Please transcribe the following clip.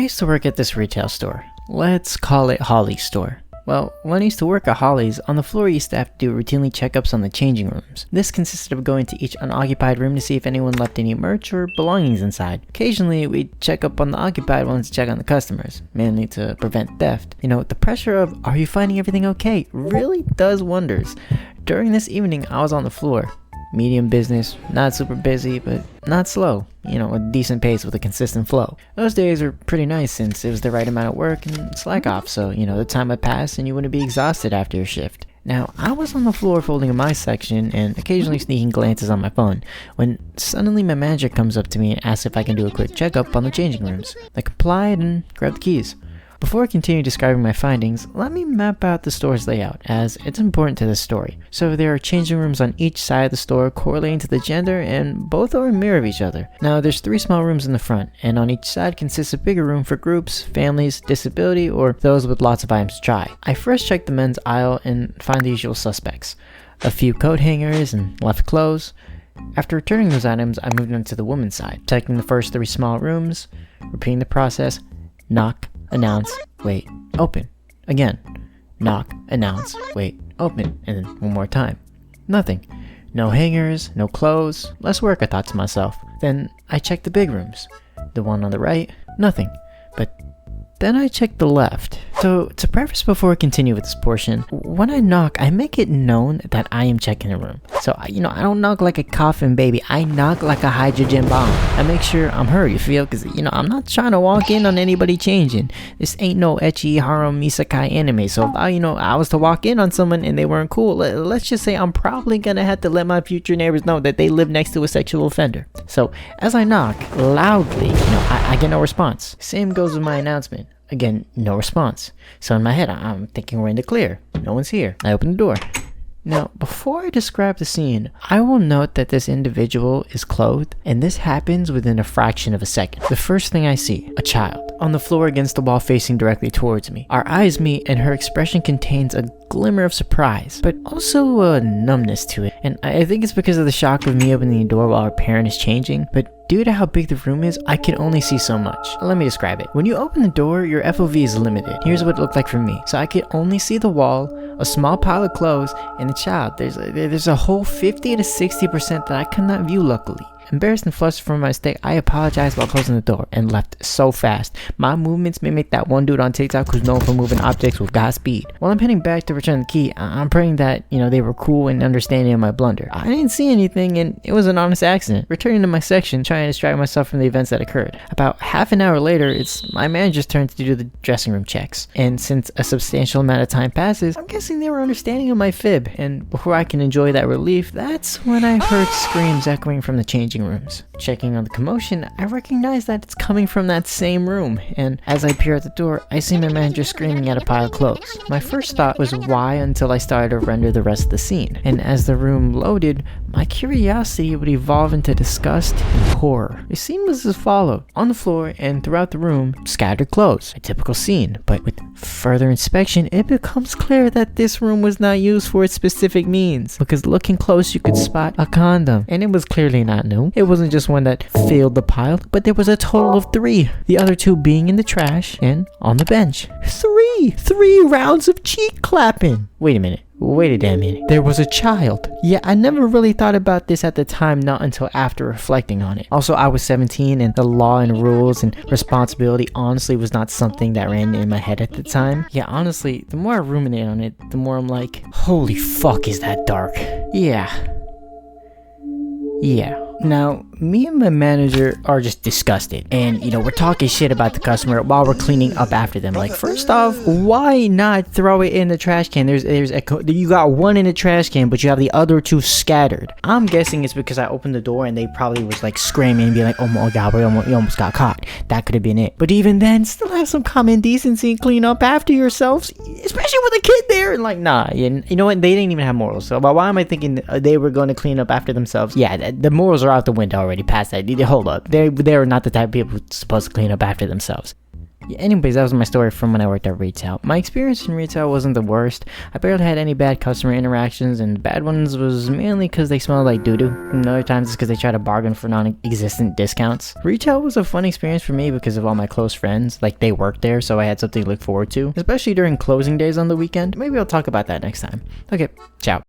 used to work at this retail store. Let's call it Holly's store. Well, when I used to work at Holly's, on the floor you used to have to do routinely checkups on the changing rooms. This consisted of going to each unoccupied room to see if anyone left any merch or belongings inside. Occasionally, we'd check up on the occupied ones to check on the customers, mainly to prevent theft. You know, the pressure of, are you finding everything okay, really does wonders. During this evening, I was on the floor. Medium business, not super busy, but not slow. You know, a decent pace with a consistent flow. Those days were pretty nice since it was the right amount of work and slack off, so, you know, the time would pass and you wouldn't be exhausted after your shift. Now, I was on the floor folding in my section and occasionally sneaking glances on my phone when suddenly my manager comes up to me and asks if I can do a quick checkup on the changing rooms. I complied and grabbed the keys. Before I continue describing my findings, let me map out the store's layout, as it's important to this story. So there are changing rooms on each side of the store correlating to the gender, and both are a mirror of each other. Now there's 3 small rooms in the front, and on each side consists a bigger room for groups, families, disability, or those with lots of items to try. I first check the men's aisle and find the usual suspects. A few coat hangers and left clothes. After returning those items, I moved on to the women's side, checking the first 3 small rooms, repeating the process, knock, announce, wait, open. Again, knock, announce, wait, open, and then one more time. Nothing. No hangers, no clothes, less work, I thought to myself. Then I checked the big rooms. The one on the right, nothing. But then I checked the left. So to preface before I continue with this portion, when I knock, I make it known that I am checking the room. So, I don't knock like a coffin baby. I knock like a hydrogen bomb. I make sure I'm heard, you feel? Because, I'm not trying to walk in on anybody changing. This ain't no ecchi harem isekai anime. So if I was to walk in on someone and they weren't cool, let's just say I'm probably going to have to let my future neighbors know that they live next to a sexual offender. So as I knock loudly, I get no response. Same goes with my announcement. Again, no response. So in my head, I'm thinking we're in the clear. No one's here. I open the door. Now, before I describe the scene, I will note that this individual is clothed, and this happens within a fraction of a second. The first thing I see, a child, on the floor against the wall facing directly towards me. Our eyes meet, and her expression contains a glimmer of surprise, but also a numbness to it. And I think it's because of the shock of me opening the door while our parent is changing, but due to how big the room is, I can only see so much. Let me describe it. When you open the door, your FOV is limited. Here's what it looked like for me. So I could only see the wall, a small pile of clothes, and the child. There's a whole 50 to 60% that I could not view, luckily. Embarrassed and flustered from my mistake, I apologized while closing the door and left so fast. My movements mimic that one dude on TikTok who's known for moving objects with God speed. While I'm heading back to return the key, I'm praying that, they were cool and understanding of my blunder. I didn't see anything and it was an honest accident. Returning to my section, trying to distract myself from the events that occurred. About half an hour later, it's my manager's turn to do the dressing room checks. And since a substantial amount of time passes, I'm guessing they were understanding of my fib. And before I can enjoy that relief, that's when I heard screams echoing from the changing rooms. Checking on the commotion, I recognize that it's coming from that same room, and as I peer at the door, I see my manager screaming at a pile of clothes. My first thought was why until I started to render the rest of the scene, and as the room loaded, my curiosity would evolve into disgust and horror. The scene was as followed. On the floor and throughout the room, scattered clothes, a typical scene, but with further inspection, it becomes clear that this room was not used for its specific means, because looking close you could spot a condom, and it was clearly not new. It wasn't just one that filled the pile, but there was a total of 3, the other 2 being in the trash and on the bench. 3 rounds of cheek clapping. Wait a damn minute. There was a child. Yeah, I never really thought about this at the time, not until after reflecting on it. Also, I was 17 and the law and rules and responsibility honestly was not something that ran in my head at the time. Yeah, honestly, the more I ruminate on it, the more I'm like, holy fuck, is that dark? Yeah. Now, me and my manager are just disgusted. And, we're talking shit about the customer while we're cleaning up after them. Like, first off, why not throw it in the trash can? You got 1 in the trash can, but you have the other 2 scattered. I'm guessing it's because I opened the door and they probably was like screaming and be like, oh my god, we almost got caught. That could have been it. But even then, still have some common decency and clean up after yourselves, especially with a kid there. And like, nah, you know what? They didn't even have morals. So why am I thinking they were going to clean up after themselves? Yeah, the morals are out the window already, past that. Hold up. They're not the type of people supposed to clean up after themselves. Yeah, anyways, that was my story from when I worked at retail. My experience in retail wasn't the worst. I barely had any bad customer interactions, and the bad ones was mainly because they smelled like doo-doo, and other times it's because they try to bargain for non-existent discounts. Retail was a fun experience for me because of all my close friends. Like, they worked there, so I had something to look forward to, especially during closing days on the weekend. Maybe I'll talk about that next time. Okay, ciao.